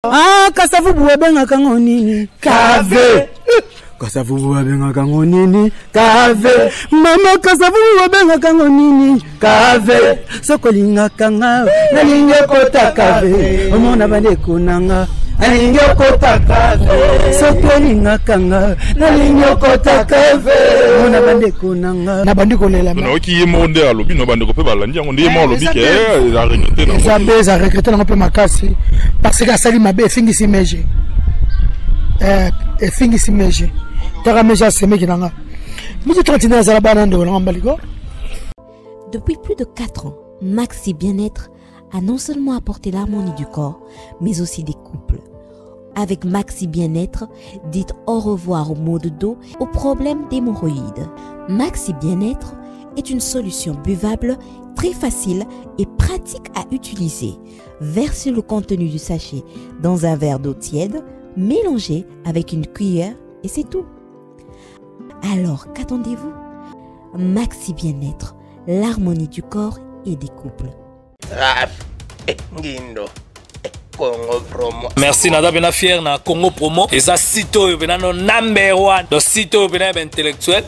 Ah, kasavu buwabenga kango nini? Kave. Kasavu buwabenga kango nini? Kave. Mama kasavu buwabenga kango nini? Kave. Sokolinga kanga, nalinga kota kave. Omona bande kunanga. Nalinga kota kave. Sokolinga kanga, nalinga kota kave. Omona bande kunanga. Na bande kolela. Na ki yemonde alobi no bande ko pe balandi yango ndiye mo alobi ke a regretté na. Zabeza regretté na pe makasi parce que asali mabe fingi simeje. Fingi simeje. Depuis plus de 4 ans, Maxi Bien-être a non seulement apporté l'harmonie du corps, mais aussi des couples. Avec Maxi Bien-être, dites au revoir aux maux de dos, aux problèmes d'hémorroïdes. Maxi Bien-être est une solution buvable, très facile et pratique à utiliser. Versez le contenu du sachet dans un verre d'eau tiède, mélangez avec une cuillère et c'est tout. Alors, qu'attendez-vous? Maxi Bien-être, l'harmonie du corps et des couples. Merci Nada Bena fier na Congo Promo. Et ça sito bena no number 1. Donc sito bena intellectuel.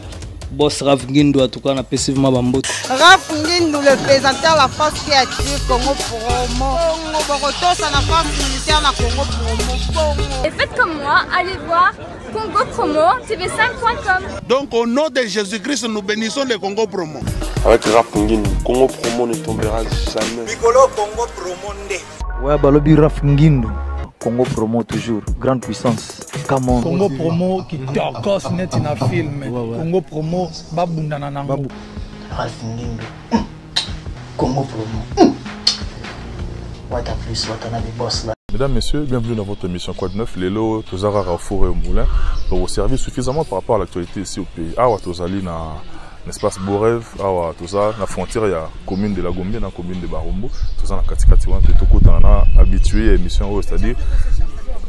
Boss Raf Ngindo en tout cas na passivement bambout. Raf Ngindo le présentateur la force créative Congo Promo. Congo Boroto ça na force militaire na Congo Promo. Et faites comme moi, allez voir Congo Promo tv5.com. Donc au nom de Jésus-Christ nous bénissons le Congo Promo. Avec Raf Ngindo, Congo Promo ne tombera jamais. Piccolo Congo Promo ndé. Ouais, balobi Raf Ngindo. Congo Promo toujours, grande puissance. Comment Congo Promo qui torcos net in a film. Congo Promo babunda nanango. Raf Ngindo. Congo Promo. Wata plus wata na bi boss là. Mesdames, Messieurs, bienvenue dans votre émission Quoi de Neuf. Lélo, Tozara Rafouré au Moulin. Pour vous servir suffisamment par rapport à l'actualité ici au pays. Awa Tozali na l'espace Borev, Awa Toza, na frontière, il y a la commune de la Gombe, la commune de Barombo. Toza na Katikati, on a habitué à l'émission, c'est-à-dire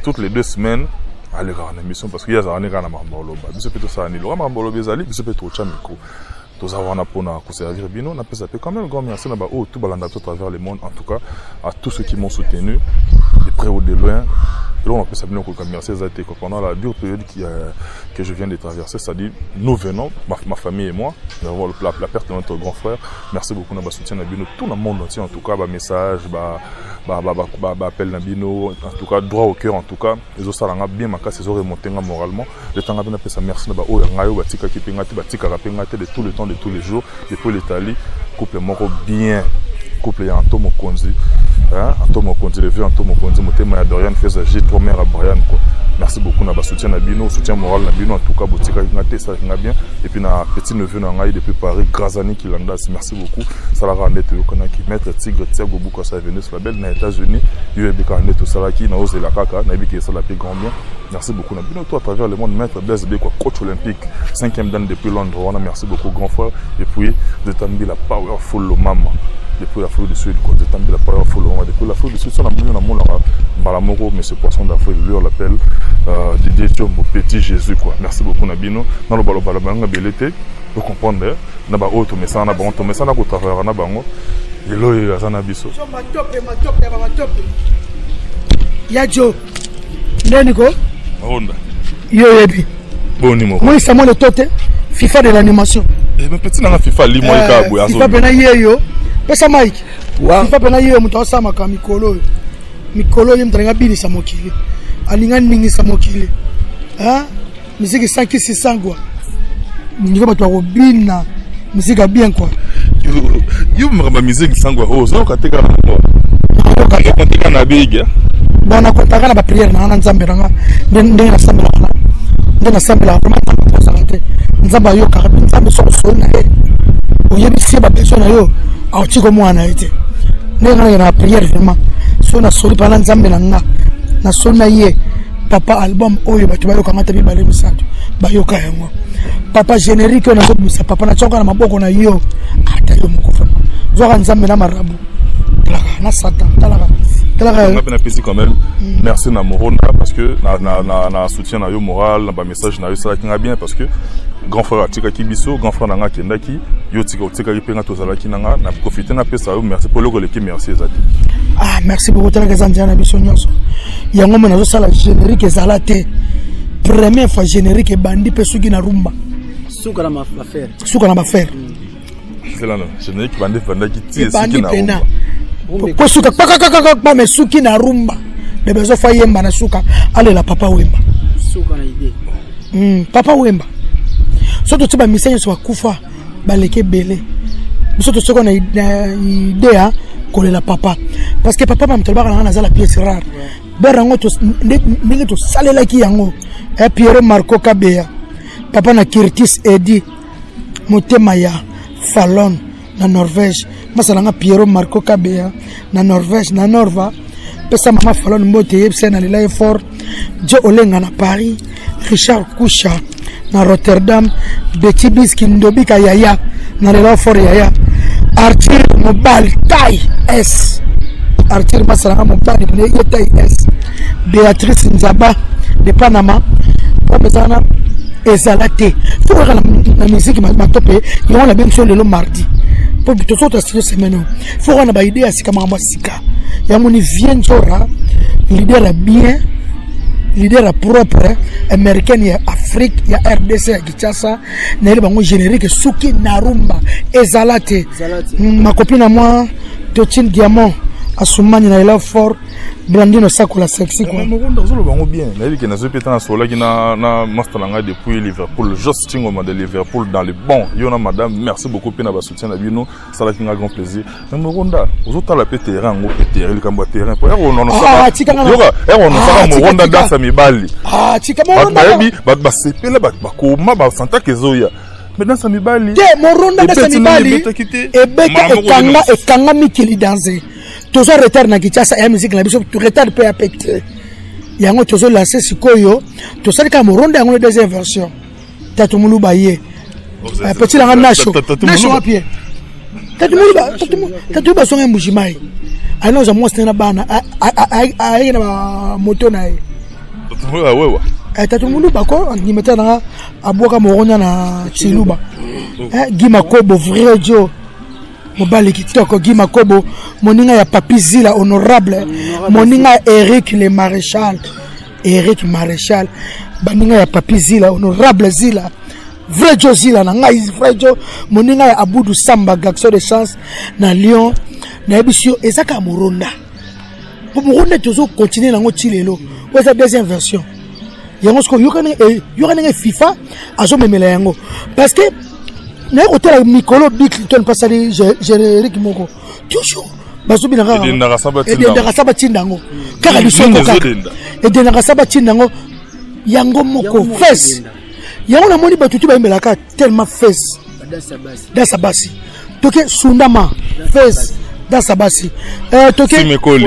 toutes les 2 semaines, aller voir une émission parce qu'il y a un égal à Mamboloba. Vous savez tout ça, ni le Mamboloba Zali, vous savez tout au Chamiko. Tous avons un pour nous servir bien, on a peut quand même grand merci là-bas tout balanda à travers le monde, en tout cas à tous ceux qui m'ont soutenu de près ou de loin. Et là on peut savoir que merci pendant la dure période que je viens de traverser, c'est-à-dire nous venons, ma famille et moi, nous avons la perte de notre grand frère. Merci beaucoup de soutien Nabino, tout le monde entier en tout cas, message, appel Nabino, en tout cas droit au cœur en tout cas. Les autres ça bien ma casse, ils ont remonté moralement. Le temps bien ça merci Naba oh ngayo batika ki pengate batika rapengate de tout le temps de tous les jours depuis l'Italie, couple moko bien, couple ya Antomo Konzi. Antomo Konzi, le vieux Antomo Konzi, Motema ya Dorian fait agir trois mères à Brian quoi. Merci beaucoup na soutien Nabino, soutien moral Nabino en tout cas botika ngate ça va bien et puis na petit neveu na ngai depuis Paris Grazani qui landas merci beaucoup ça la rendre to kona ki mettre Tigre Thiago Buko ça venir sur la belle na États-Unis UEB Kanet to Salaki na Ose la Kaka na biki ça la plus grand bien. Merci beaucoup Nabino toi à travers le monde maître Blaise B quoi coach olympique 5e dan depuis Londres on a merci beaucoup grand frère et puis de Tambi la powerful maman depuis la foule du sud quoi de Tambi la powerful maman depuis la foule du sud on a mon Balamoko mais ce poisson d'Afrique lui on l'appelle Didier Chombo Petit Jésus quoi. Merci beaucoup Nabino. Dans le balabanga belete pour comprendre na ba auto mais ça na ba auto mais ça na ko travers na bango elo ya sana biso. Ya Jo. Ndeni ko? Honda. Yo yebi. Boni mo. Moi ça moi le tote FIFA de l'animation. Eh mais petit na FIFA li mo ka boya zo. FIFA bena yeyo. Pesa Mike. FIFA bena yeyo muto sama ka mikolo. Mikolo yemtanga bini sa mokili. Alingani ningi sa mokili. Musique 5-600 quoi. Ningi ba to robina. Musique bien quoi. Yo mramba musique sangwa ho zo kateka na mo. Kateka na biga. Bana kotaka na ba prière na nzambe nga. Ndenge na sambela na. Ndenge na sambela vraiment santé. Nzamba yo ka nzambe so na ye. Oyebi si ba besoin na yo. A tiko mwana ite. Ndenge na prière vraiment. So na soli pa na nzambe na nga. Na sona ye papa album oyo bato bayoka ngata bibale misato bayoka yango papa générique na zo musa papa na tsoka na maboko na yo ata yo moko fa zoka nzambe na marabu talaka na satan talaka on a bien apprécié quand même merci na Moronda parce que na soutien na yo moral na ba message na yo ça qui bien parce que grand frère Tika Kibiso grand frère nanga Kendaki yo Tika ki penga to zalaki nanga na profiter na pesa yo merci pour le collectif merci Zati Ah, merci beaucoup. Tala kazandia na biso nyonso. Yango mona zo sala générique ezalate. Première fois générique bandi pe suki na rumba. Suka na affaire. Suka na affaire. C'est là non. Générique bandi fanda ki tie suki na rumba. Ko suka pa me suki na rumba. De bezo fa yemba na suka. Ale la papa wemba. Suka na idée. Papa wemba. Soto tiba misenyo so kufa baleke belé. Soto soko na idée hein. La papa parce que papa m'a tellement la pièce rare berango to ndenge to salela ki yango e Piero Marco Kabea papa na Curtis Edi motema ya Fallon na Norvège masalanga Piero Marco Kabea na Norvège na Norva pesa mama Fallon mbote yebse na lila effort je olenga na Paris Richard Kusha na Rotterdam Betty Biski ndobika yaya na lila effort yaya Arthur Mobile taille S. Arthur Masaranga Mobile taille S. Béatrice Nzaba de Panama. Pour mesana ezalate. Faut regarder la musique ma topé. Ils ont la même chose le mardi. Pour que tout autre semaine. Faut regarder ba idée asika mama sika. Ya moni vient jora. Leader bien. Leader propre américaine ya Afrique ya RDC ya Kinshasa na ile bango générique suki na rumba ezalate ma copine à moi Totine Diamant Asumani na ila fort Blandino Sakola sexy quoi mais on zo bango bien na ile na zopeta na sola ki na master langa depuis Liverpool just tingoma de Liverpool dans le bon yona madame merci beaucoup pena ba soutien na bino ça la kinga grand plaisir mais Moronda ozo tala pe terrain ngo pe terrain le kamba terrain pour on no ça yoga on no ça Moronda dans sa mibali tika Moronda ba sepela ba koma ba santa kezoya mais dans sa mibali te Moronda dans sa mibali et beka ekanga mikili danser toujours retard na Kinshasa ya musique na biso tout retard peut affecter yango toujours lancer sikoyo to sali ka Moronda yango deuxième version tatumulu baye petit la nacho nacho à pied tatumulu ba songa mujimai alors za monstre na bana ayi na moto na ye tatumulu wewa tatumulu bako ni meta na aboka Moronda na Chiluba Gima Kobo vrai Joe Mobali kitoko Gima Kobo moninga ya Papi Zila honorable moninga Eric le Maréchal baninga ya Papi Zila honorable Zila vrai Joe Zila na ngai vrai Joe moninga ya Abudu Samba Gaxo de chance na Lyon na ebisio ezaka Moronda toujours continuer nango chilelo oza deuxième version yango sko yokane FIFA azo memela yango parce que na hôtel Mikolo Big Clinton pasali générique moko toujours bazubi na et de saba tindango kaka bisongo kaka et de saba tindango yango moko fesse yango na moni batutu ba imelaka tellement fesse dans sa basi toke sundama fesse dans sa basi toke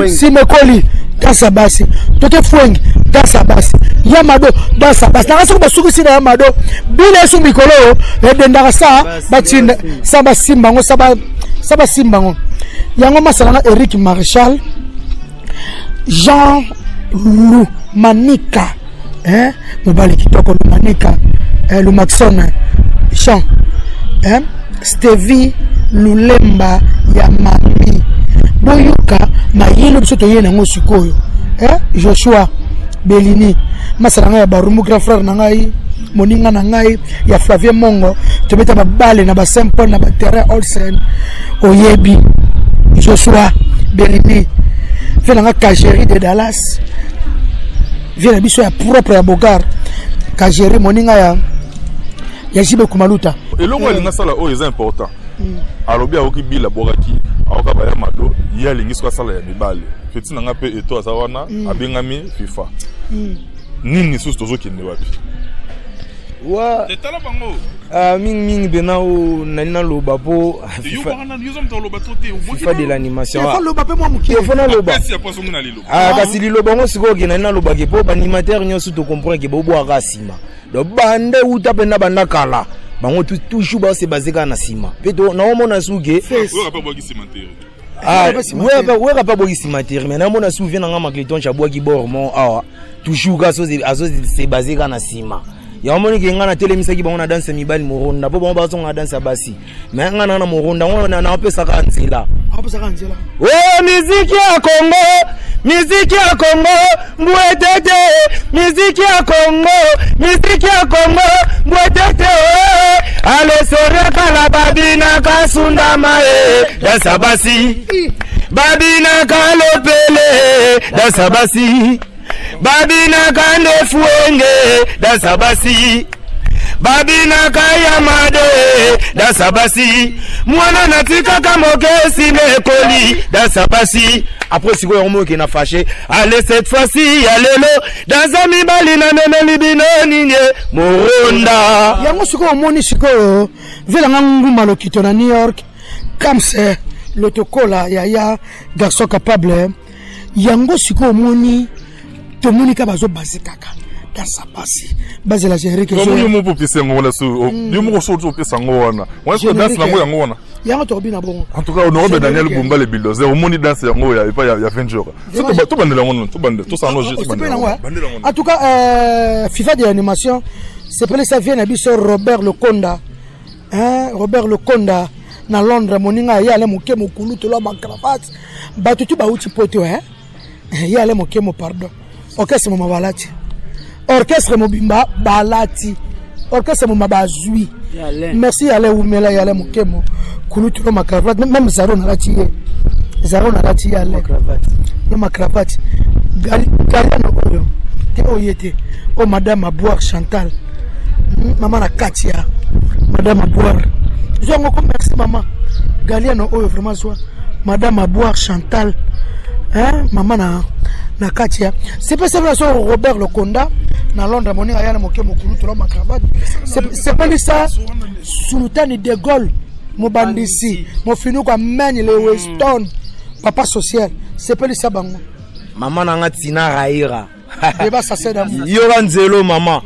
simekoli dans sa basi toke fueng dans sa basi Yamado dans sa base. N'a pas souci si Yamado. Bile sous Mikolo. Et dendara sa batinda saba simbango saba simbango. Yango masalana Eric Maréchal. Jean Lumanika. Mobali kitoko Lumanika. Lumaxon. Jean. Stevie Lulemba Yamami. Boyuka mayelo bisoto yena ngo sikoyo. Joshua Belini masalanga ya barumu grand frère na ngai moninga na ngai ya Flavien Mongo tobeta ba balle na ba Saint-Paul na ba terrain Olsen oyebi Joshua Belini venanga Kajeri de Dallas vient biso ya propre ya Bogar Kajeri moninga ya Jibe Kumaluta et le ngolinga sala o est important alobi aoki bila bokaki aoka ba ya mado ya lingi swa sala ya mibale petit nanga pe eto azawana abengami FIFA nini sous tozo kende wapi wa tetala bango mingi bena o nalina loba po FIFA de l'animation fa loba pe moi mukie fona loba kasi liloba ngo siko ke nalina loba ke po ba animateur nyoso to comprendre ke bobo akasima do bande uta pe na banda kala bango toujours ba se basé kana sima pe to na omona suke ouais pas bogi simateri mais na mona souviens nga makleton chabwa ki bormon awa toujours ga so se basé kana sima ya moni ke nga na telemisa ki bango na danse mibali Moronda po bango ba so nga danse basi mais nga na Moronda ngo na pesa ka nzela ouais Oh, musique ya Congo, musique ya Congo, mbwetete, musique ya Congo, musique ya Congo, mbwetete. Ale soreka la babina kasunda mae, dasabasi. Babina kalopele, dasabasi. Babina kande fuenge, dasabasi. Babina kayamade, dasabasi. Mwana natika kamokesi mekoli, dasabasi. Après si vous avez n'a fâché, allez cette fois-ci, allez-le, dans un mibali na meme libino ninye, moronda. Yango siko omoni siko, vela nganguma lokito na New York, comme c'est l'autocola, ya garçon capable, yango siko omoni, tomoni ka bazo base kaka. Dasabasi base la gérer que je mo pour pisa ngona so yo mo so to pisa ngona on est danse na ngoya ngona yango to bina bon en tout cas honorable Daniel Bumba le bulldozer au moni danse yango ya pas ya 20 jours to bandela ngona to bande to sans loger bandela ngona en tout cas FIFA de l'animation c'est pour ça vient na biso Robert Lokonda Robert Lokonda na Londres moninga ya le moke mokulu to la cravate batutu ba uti poto ya le moke mo pardon OK c'est mon balati orchestre mobimba balati orchestre mo mabazui merci ale umela yale mokemo kulutulo makravate même zaro na lati yale no makravate gali no oyo te oyete o madame Aboire Chantal maman na Katia madame Aboire zongo ko merci maman gali no oyo vraiment soit madame Aboire Chantal maman na Katia c'est pas ça Robert Lokonda na Londres moninga yana mokemo kulutulo makravate c'est pas ça Sultani de Gaulle mobandisi mofinu kwa meni le Weston papa social c'est pas ça bango maman nanga tina raira débat ça c'est d'amour yoga nzelo maman.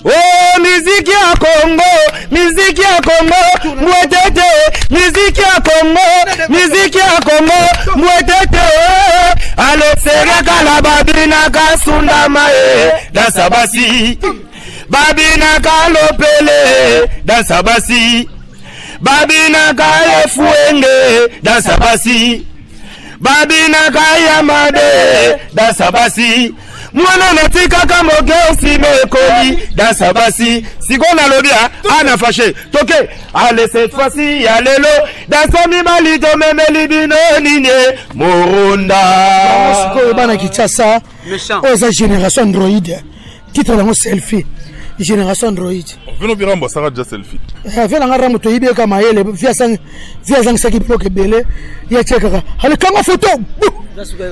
Oh, musique ya Congo, musique ya Congo, mwetete, musique ya Congo, musique ya Congo, mwetete. Ale sereka la babina kasunda mae, dasabasi. Babina kalopele, dasabasi. Babina kale fuenge, dasabasi. Babina kayamade, dasabasi. Mwana natika kama geusi mekoli dasabasi sikona lobia ana fâché toke allez cette fois-ci allez lo dasami malito meme libino ninye moronda siko bana kichasa oza génération Android titre la selfie génération Android vino biramba sara déjà selfie vela ngaramu to ibe kama yele via sang saki bloke bele ya cheka ale kanga photo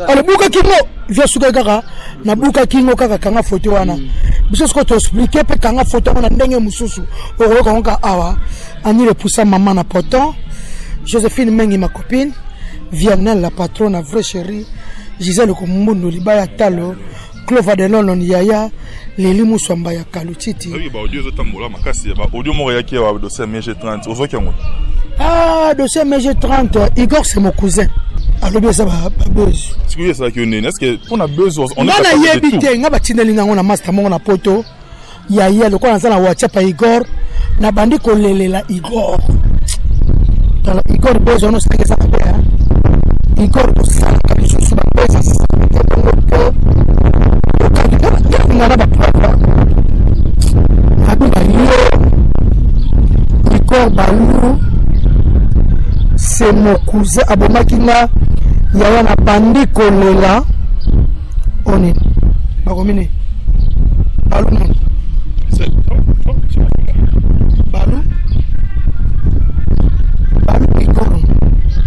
ale buka kingo via suka kaka na buka kingo kaka kanga photo wana biso sko to expliquer pe kanga photo wana ndenge mususu oko konga awa ani le poussa maman na poton Joséphine Mengi ma copine Viannelle la patronne vraie chérie Gisèle Kombundu libaya talo Clova de London yaya Leli Muswamba ya Kalutiti. Oui, bah audio zotambola makasi ba audio mo yaki wa dossier MG30 ozoki yango. Ah, dossier MG30 Igor c'est mon cousin. Alors bien ça va buzz. Ce que ça qui est est-ce que on a besoin on est capable de tout. Ngana ngaba tineli ngana na master mongo na poto. Yaya le kwa nzana WhatsApp Igor na bandi ko lelela Igor. Tala Igor bezo no sake ça ba. Igor ko sala kabiso suba pesa ça. C'est mon cousin Abomakina Yawana Bandi Kolela Oni Bagomine Balou Balou Balou Igor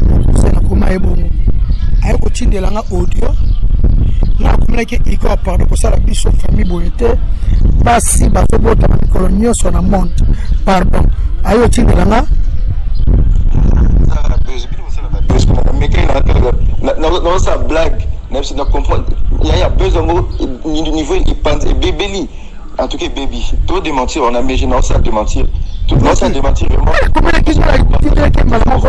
mon cousin Nakoma Ebongo Ayo Kochinde Langa audio na kumela ke Igor pardon pour ça la biso famille boyete basi bazo bota na colonio sur la monde pardon ayo Chinde Langa non ça blague même si on comprend il y a besoin au niveau il pense et bébé en tout cas baby tout démentir on a mais non ça démentir tout non ça démentir vraiment comment la question là que maman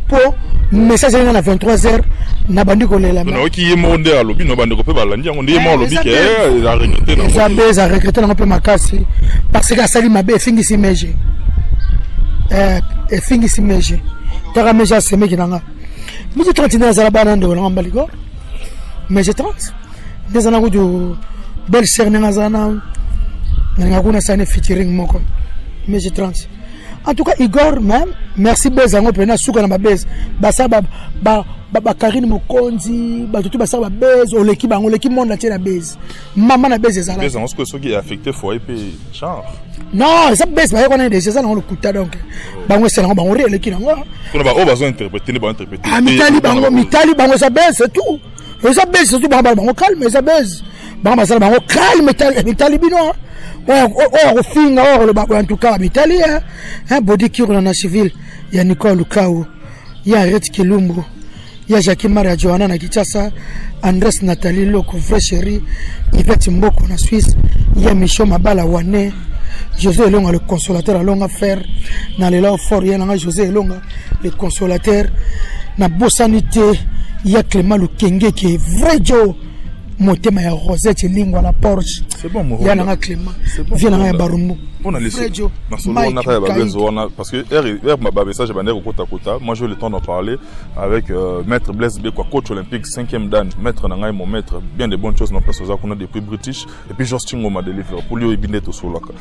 pour message à 23h na bandi ko lela na ki yemonde alobi no bandi ko pe balandi ngo ndiye mo lobi ke a regretter na ça a regretter na pe makasi parce que ça li mabe fingi si meje et fingi si meje taka meje seme kinanga meje 30 na zala bana ndo na mbaliko meje 30 ndezana kuju belle sœur ngazana na kuna sana featuring moko meje 30 en tout cas Igor même merci bezango pena suka na babez basa ba Karine Mokonzi ba tutu basa ba bez oleki bango leki monde na bez mama na bez ezala bezango ce que ce qui est affecté foyer pe genre non ça bez ba yona déjà ça na le kuta donc bango c'est na bango releki nango on va au besoin interpréter ne pas interpréter mitali bango ça bez c'est tout et ça bez c'est tout bango calme ça bez bango ça bango calme mitali bino oh finga oh le babo en tout cas mitali hein body cure na civil ya Nicole Lukao ya Ret Kilumbo ya Jackie Maria Johanna na Kichasa Andres Nathalie Loko vrai chéri Yvette Mboko na Suisse ya Micho Mabala Wane José Elonga le consolateur alonga faire na lela fort ya na José Elonga le consolateur na bosanité ya Clément Lukenge qui est vrai Joe motema ya Rosette lingwa la Porsche c'est bon mo ya na Clément vient na Barumbu on a laissé na solo on a pas besoin parce que ma message ba ndeko kota moi j'ai eu le temps d'en parler avec maître Blaise Bekwa coach olympique 5e dan maître na ngai mon maître bien de bonnes choses na place aux kuna depuis British et puis Justin Ngoma deliver pour lui ibinde to solaka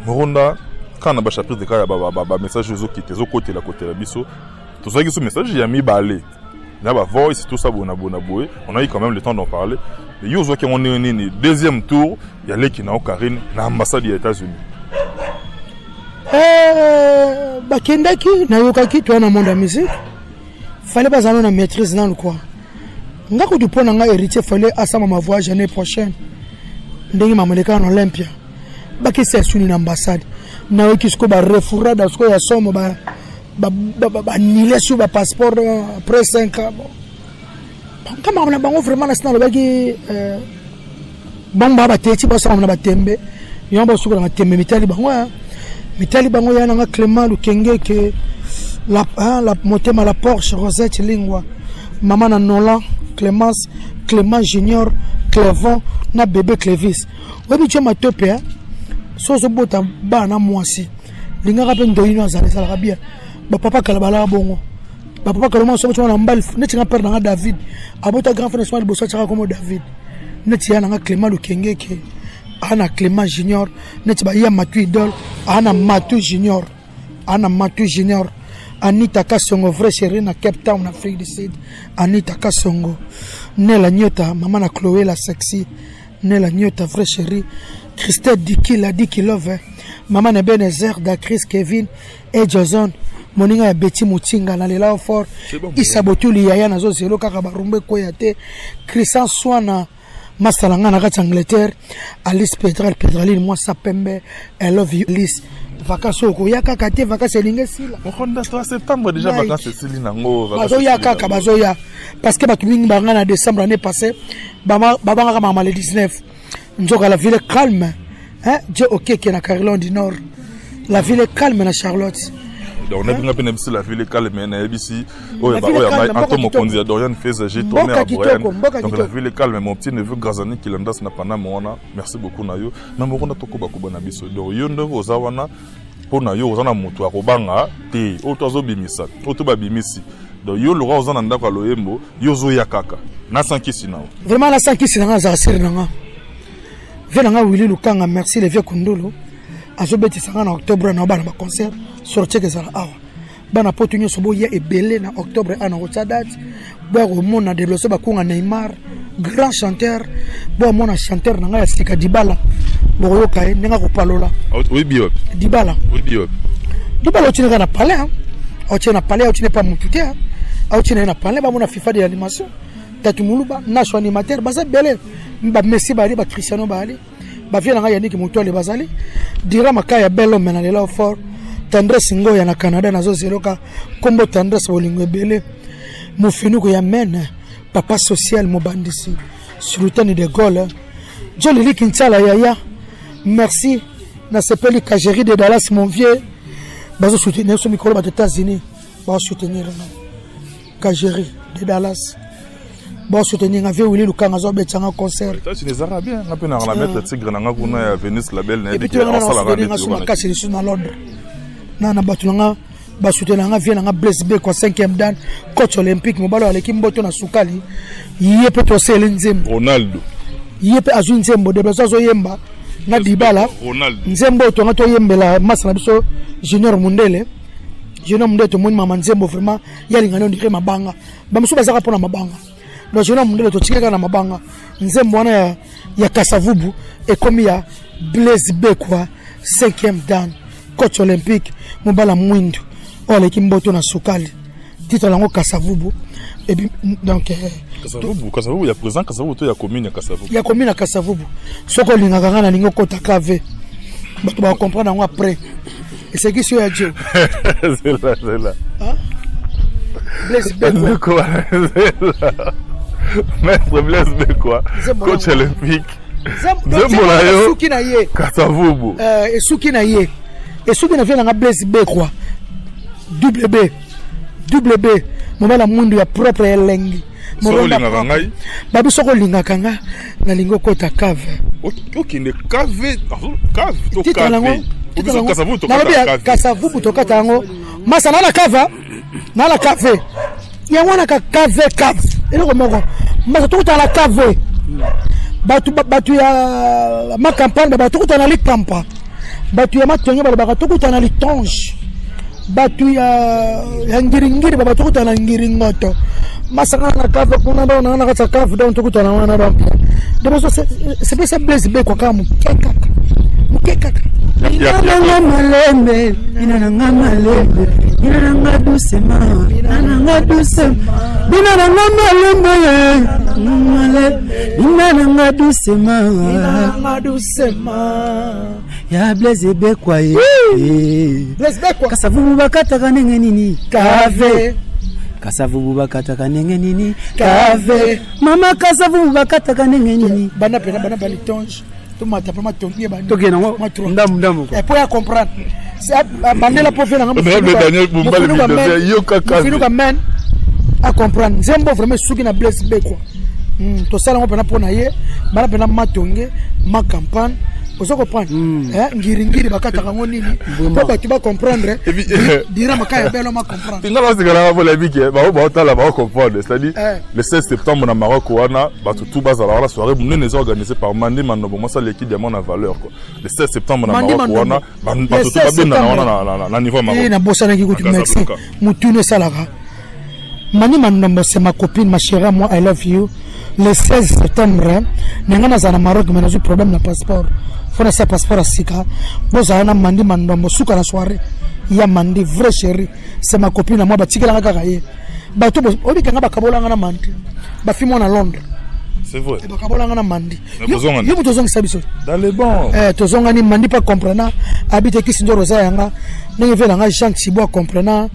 moronda kana ba chapitre de ka ba message zo qui tezo côté la côté la biso to ça qui ce message il y a mis balé là ba voice tout ça bona boy on a eu quand même le temps d'en parler mais yo zo qui on est deuxième tour il y a les qui na Karine na ambassade des États-Unis bakendaki na yokaki to na monde musique fallait pas aller na maîtrise dans le quoi ngako du pona nga héritier fallait asama ma voyage l'année prochaine ndenge mameleka na Olympia baki c'est suni na ambassade na yoki sko ba refura da sko ya somo ba nile sur ba passeport après 5 ans kama on a bango vraiment national baki bon ba teti ba sama na batembe yomba suko na tembe mitali bango yana nga Clément Lukenge que la motema la Porsche Rosette lingwa mama na Nolan Clément Junior Clévon na bébé Clévis webi choma topé sozo bota bana mwasi linga ka pendo ino azala sala bien ba papa kalabala bongo ba papa kaloma so choma na mbal neti nga père na David abota grand frère Ismaël boso chaka comme David neti yana nga Clément Lukenge que ana Clément Junior neti ba ya Matu Idol ana Matu Junior Anita Kasongo vrai chéri na Cape Town Afrique du Sud Anita Kasongo Nela Nyota maman na Chloé la sexy Nela Nyota vrai chéri Christelle Diki la Diki Love maman na Benezer da Chris Kevin et Jason moninga ya Betty Mutinga na lela fort Isabotuli yaya nazo zelo kaka barumbe koyate Christian Swana Masalanga na kati Angleterre Alice Pedraline moi sapembe I love you Alice vacances ko yaka kate vacances linge sila Honda 3 septembre déjà vacances sili nango bazo yaka ka bazo ya parce que batu mingi banga na décembre année passée baba ka mama le 19 nzoka la ville calme hein Dieu OK qui na Caroline du Nord la ville calme na Charlotte donc on a bien appelé la ville calme na ABC Antomo Konzi Dorian Fez j'ai tourné à Boyan donc la ville calme mon petit neveu Grazani qui landas na pana mona merci beaucoup na yo na mokonda tokoba kuba na biso donc yo ndo ozawana pona yo ozana mutu akobanga te otozo bimisa otoba bimisi donc yo lora ozana ndako a loyembo yo zo ya kaka na sankisi nao vraiment la sankisi na za sir nanga venanga Willy Lukanga merci le vieux Kundulu azobeti sanga na octobre na bana ba concert sortir que ça awa bana potunyo sobo ya ebele na octobre ana rota date bo mona de loso ba kunga Neymar grand chanteur bo mona chanteur nanga ya Sika Dibala bo yoka nenga ko palola oui bio Dibala tu n'es pas parler hein tu n'es pas parler tu n'es pas mututé hein tu n'es pas parler ba mona FIFA de l'animation tatumuluba national animateur ba ça belé ba Messi ba ba Cristiano ba ali ba vient nga Yannick Mutuale bazali dira makaya belo mena lela fort Tendresse ngo ya na Canada nazo zeloka kombo Tendresse bolingo ebele mofinuko ya mene papa social mobandisi Sultan de Gaulle Joli Likintsala yaya merci na sepeli Kajeri de Dallas mon vieux bazo soutenir ce micro ba États-Unis ba soutenir Kajeri de Dallas bon soutenir avec Willy Lukanga zo betanga concert c'est les arabiens on peut na la mettre tigre na nguna ya Venice label na et puis on a na Londres na batulanga ba soutenir nga vient nga Blaise Beko 5e dan coach olympique mobalo aleki mboto na sukali yepe to sele nzembo Ronaldo yepe azu nzembo de bezo yemba na Dybala nzembo to nga to yembela masana biso Junior Mundele to moni mama nzembo vraiment yalinga ndo ndike mabanga ba musu bazaka pona mabanga donc Junior Mundele to tikeka na mabanga nzembo wana ya Kasavubu ekomi ya Blaise Beko 5e dan coach olympique mobala mwindu oleki mboto na sukali titre lango Kasavubu et puis donc Kasavubu ya présent Kasavubu to ya commune ya Kasavubu soko linga kanga na lingo kota kave bato ba comprendre ngo après et c'est qui sur Dieu c'est là Blaise Beko Maître Blaise Beko coach olympique Zembo la yo suki na ye Kasavubu et suki na ye et suki na vient na Blaise Beko double B mobala mundu ya propre elengi molinga kangai babi soko linga kanga na lingo kota cave okinde cave to cave Kasavubu to Kasavubu to katango masa na la cave ya wana ka cave elo komoko masa to ta la cave batu ya ma campagne batu to na likampa batu ya matonge ba to na litonge batu ya ngiringiri baba tukuta na ngiringoto masanga na kafa kuna ndo na kata kafa ndo tukuta na wana ndo ndo c'est pas ça Blaise Beko kama mukeka ina malembe ina dusema ya Blaise Beko Blaise Beko Kasavubu bakata kanenge nini kave Kasavubu bakata kanenge nini kave mama Kasavubu bakata kanenge nini bana balitonge to mata pa matongi bana to kena ndam et pour comprendre c'est bandela pour faire Daniel Bumba le yo kaka finu ka men à comprendre nzembo vraiment suki na Blaise Beko to sala ngopena pona ye bana pena matonge ma campagne vous comprenez ngiri bakata kango nini po ba kiba comprendre dira makaya belo ma comprendre tinga ba sigala ba polémique ba tala ba comprendre c'est-à-dire le 16 septembre na Maroc wana ba tout bazala la soirée munene est organisée par Mandi Manobo moi ça l'équipe diamant na valeur quoi le 16 septembre na Maroc wana ba tout ba bien na niveau Maroc na bosana ki kuti merci mutune salaka Mandi Manobo c'est ma copine ma chérie moi I love you le 16 septembre nanga na Maroc mais na problème na passeport fona sa passeport asika boza na Mandi Manobo suka na soirée ya Mandi vrai chérie c'est ma copine moi batikela nga kaka ye bato obi kanga bakabola nga na Mandi ba fi moi na Londres c'est vrai bakabola nga na Mandi yo mutozonga sabiso dans les bons tozonga ni Mandi pas comprendre habite ki sindo rosa yanga nenge vela nga Jean Tsibo comprendre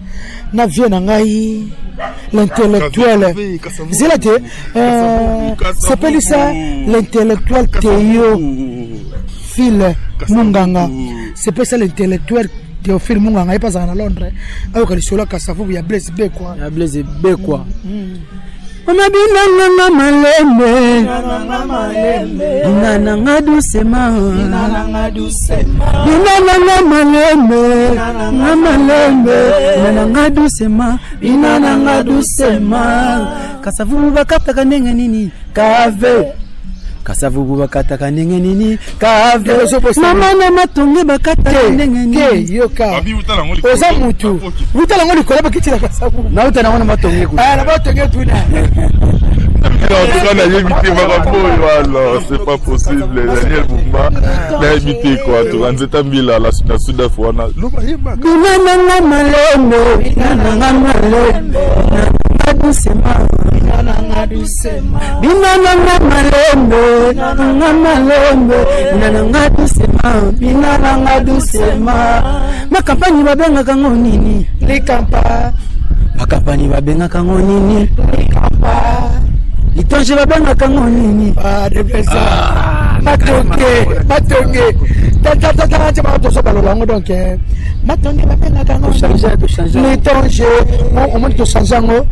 na vie na ngai l'intellectuel zilate s'appelle ça l'intellectuel Théo Phil Munganga c'est pas ça l'intellectuel Théophile Munganga et pas à Londres alors que sur la Kasavubu ya Blaise Beko Mama binanga malembe inanga dusema binanga dusema Kasavubu bakata kanenge nini kave Kasavubu bakata kanenge nini kave mama na matonge bakata kanenge nini yoka oza mutu utala ngoli kola bakitira Kasavubu na utana wana matonge ku na matonge tu na c'est pas possible Daniel Bumba na habité quoi tu anzeta mbila la suda fwana binanga malembe binanga dusema makampani babenga kango nini likampa makampani babenga kango nini likampa litonje babenga kango nini matonge tata ba to so balola ngo donc matonge babenga kango litonje on m'a to changer ngo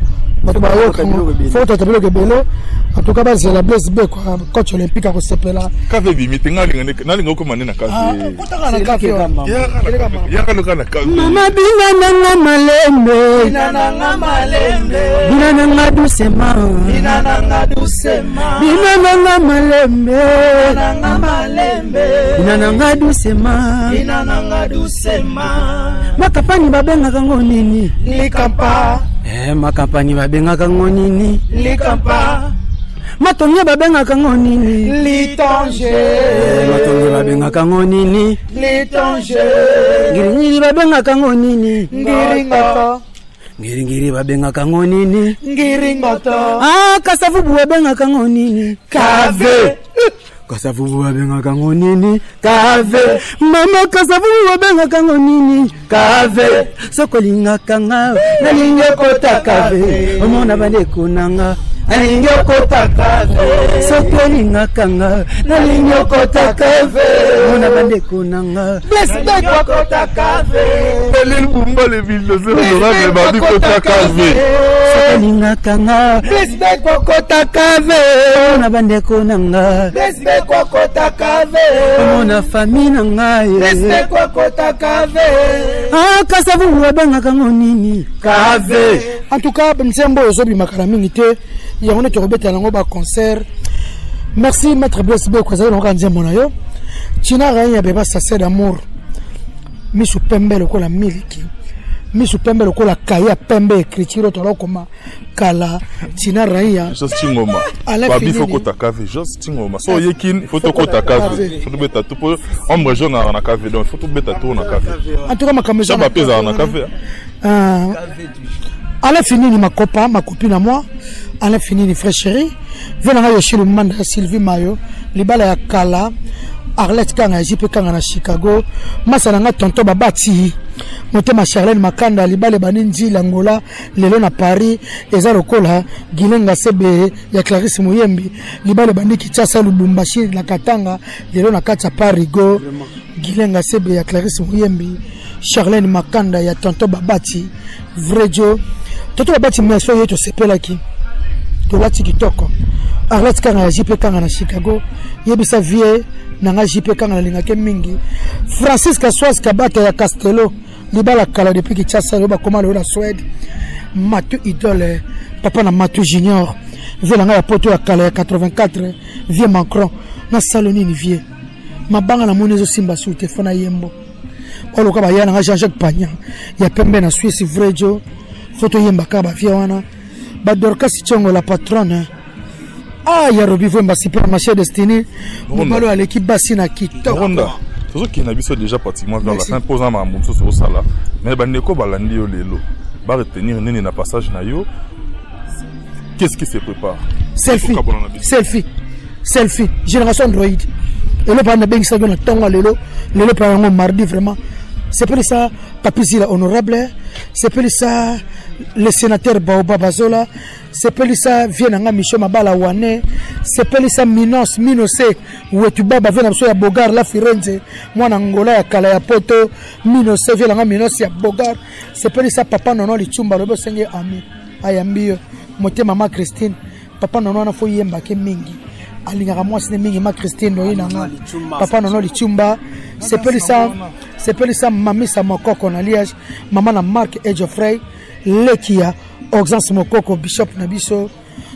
bato ba yo faut to tabelo ke belo En tout cas, c'est la blesse B, quoi. Coach olympique à Sepela. Café bimite, n'allez commander na café. Mama bina nanga malembe. Bina nanga malembe. Bina nanga doucement. Bina nanga doucement. Bina nanga malembe. Bina nanga malembe. Bina nanga doucement. Bina nanga doucement. Makapani babengaka ngo nini? Likampa. Makapani babengaka ngo nini? Likampa. Matonye babengaka ngo nini? Litonge. Matonye babengaka ngo nini? Litonge. Ngiri babengaka ngo nini? Ngiringata. Ngiri babengaka ngo nini? Ngiringata. Ah, kasavubu babengaka ngo nini? Kave. Kasavubu babengaka ngo nini? Kave. Mama kasavubu babengaka ngo nini? Kave. Sokolingaka nga nalinge kota kave. Omona bande kunanga Alinyokota kave, sokelingaka nga, nalinyokota kave, mona bandeko nanga, blessed wakota kave, Belil Bumba le ville de l'honorable Babi kota kave, sokelingaka nga, blessed wakota kave, mona bandeko nanga, blessed wakota kave, mona famille nanga, blessed wakota kave, ah kasavu wabangaka ngonini, kave. En tout cas, Nsembo ozobi makarami te. Il y a un concert. Merci, Maître Bless B. Tina Raya Beba Sassé d'amour. Misu Pembe le kola miliki. Misu Pembe le kola Kaya Pembe écriture Tolokoma Kala Tina Raya. Just Tingoma. Babi Foko Takave. Just Tingoma. So Yekin, Photo Takave. Photo Beta tout pour ombre jaune à Nakave. Donc Photo Beta tout na Kave. En tout cas, ma caméra. Ça va peser à Nakave. Elle a fini ma copain, ma copine à moi. Elle a fini ni frère chéri. Venanga yoshi le manda Sylvie Mayo. Libala ya Kala. Arlette Kanga JP Kanga na Chicago. Masalanga tonto babati. Motema Charlène Makanda libale baninji l'Angola. Lelo na Paris. Eza lokola. Gilenga Sebe ya Clarisse Muyembi. Libale bandiki Chasa Lubumbashi la Katanga. Lelo na Kacha Paris go. Gilenga Sebe ya Clarisse Muyembi. Charlène Makanda ya tonto babati. Vrejo. Toto babati mwaso yeto sepela ki. Tolati kitoko. Arlette Kanga ya JP Kanga na Chicago. Yebisa vie nanga JP Kanga na lingake mingi. Francis Kaswas Kabata ya Castello. Libala kala depuis ki Chassa yoba koma le la Suède. Matu idole papa na Matu Junior. Vie nanga ya poto ya kala ya 84. Vie Macron na saloni ni vie. Mabanga na monezo simba su telefona yembo. Oloka ba yana nga Jean-Jacques Pagnan. Ya pembe na Suisse Vrejo. Photo yemba kaba vie wana. Badorka Sichongo la patronne. Ah, ya Robi Vemba Super Marché Destiné. Bobalo à l'équipe Bassina qui top. Ronda. C'est ce qui n'a déjà pratiquement vers la fin posant ma montre sur ça là. Mais Bandeko Balandi yo lelo. Va retenir nini na passage na yo. Qu'est-ce qui se prépare? Selfie. Selfie. Selfie. Génération Android. Et le pan ben ça na tonga lelo. Lelo pa mardi vraiment. C'est pour ça Papi la honorable. C'est pour ça le sénateur Baoba Bazola. C'est pour ça Vienanga Micho Mabala Wane. C'est pour ça Minos Minose Wetubaba Vena ya Bogar la Firenze. Mwana Angola ya Kala ya Poto. Minose Vienanga Minos ya Bogar. C'est pour ça Papa Nono Lichumba Robo Senge Ami. Ayambio. Mote Mama Christine. Papa Nono na fo yemba ke mingi. Alingaka mwasi ne mingi ma Christine no yinanga. Papa Nono Lichumba. C'est pour ça Mamisa Mokoko na Liège. Maman na Marc et Geoffrey. Lekia. Oxens Mokoko Bishop Nabiso.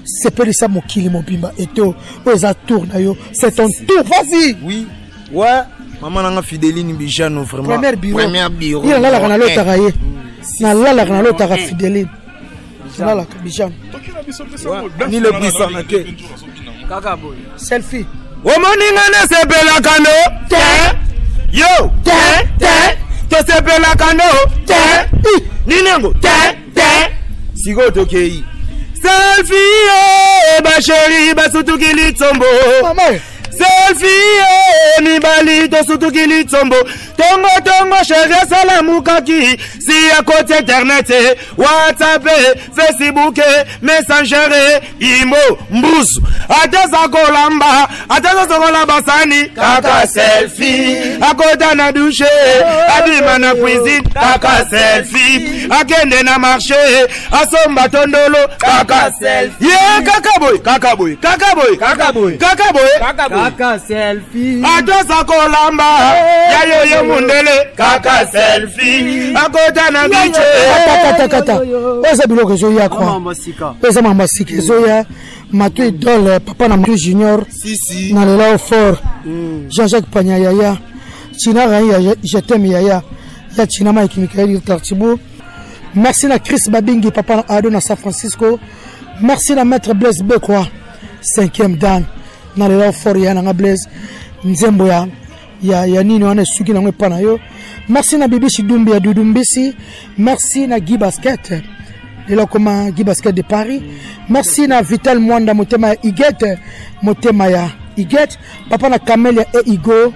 C'est pour ça Mokili Mobimba. Et toi, Oza tour na yo. C'est ton tour, vas-y. Oui. Ouais. Maman nanga Fidéline Bijano vraiment. Première bureau. Il y a là la l'autre raillé. Na là la l'autre Fidéline. Là la Bijano. Ni le puissant na ke. Kaka boy. Selfie. Womoninga na sepela kano. Yo. To sepela kano. Ninengo. Sigo tokei. Selfie ba chérie ba sutukili tsombo. Maman. Selfie mibali to sutukili tsombo. tongo chéri salamukaki si ya côté internet WhatsApp Facebook Messenger imo mbusu ateza kolamba ateza sokola basani kaka selfie akota na douche abima na cuisine kaka selfie akende na marché asomba tondolo kaka selfie yeah kaka selfie ateza kolamba yayo mundele kaka selfie akota na biche kata oza biloko ezoya kwa oza mambasika ezoya Matou idole papa na Matou Junior na lela au fort Jean-Jacques Panya Yaya China Raya je t'aime Yaya ya China Mike Mikaeli Tartibo. Merci na Chris Babingi papa na Ado na San Francisco. Merci na maître Blaise Bekwa 5e dan na lela au fort ya na Blaise Nzembo ya nini wana suki na ngwe na yo. Merci na Bibi Shidumbi ya Dudumbisi. Merci na Guy Basket le comme Guy Basket de Paris. Merci na Vital Mwanda motema ya Iget motema ya Iget papa na Camelia et Igo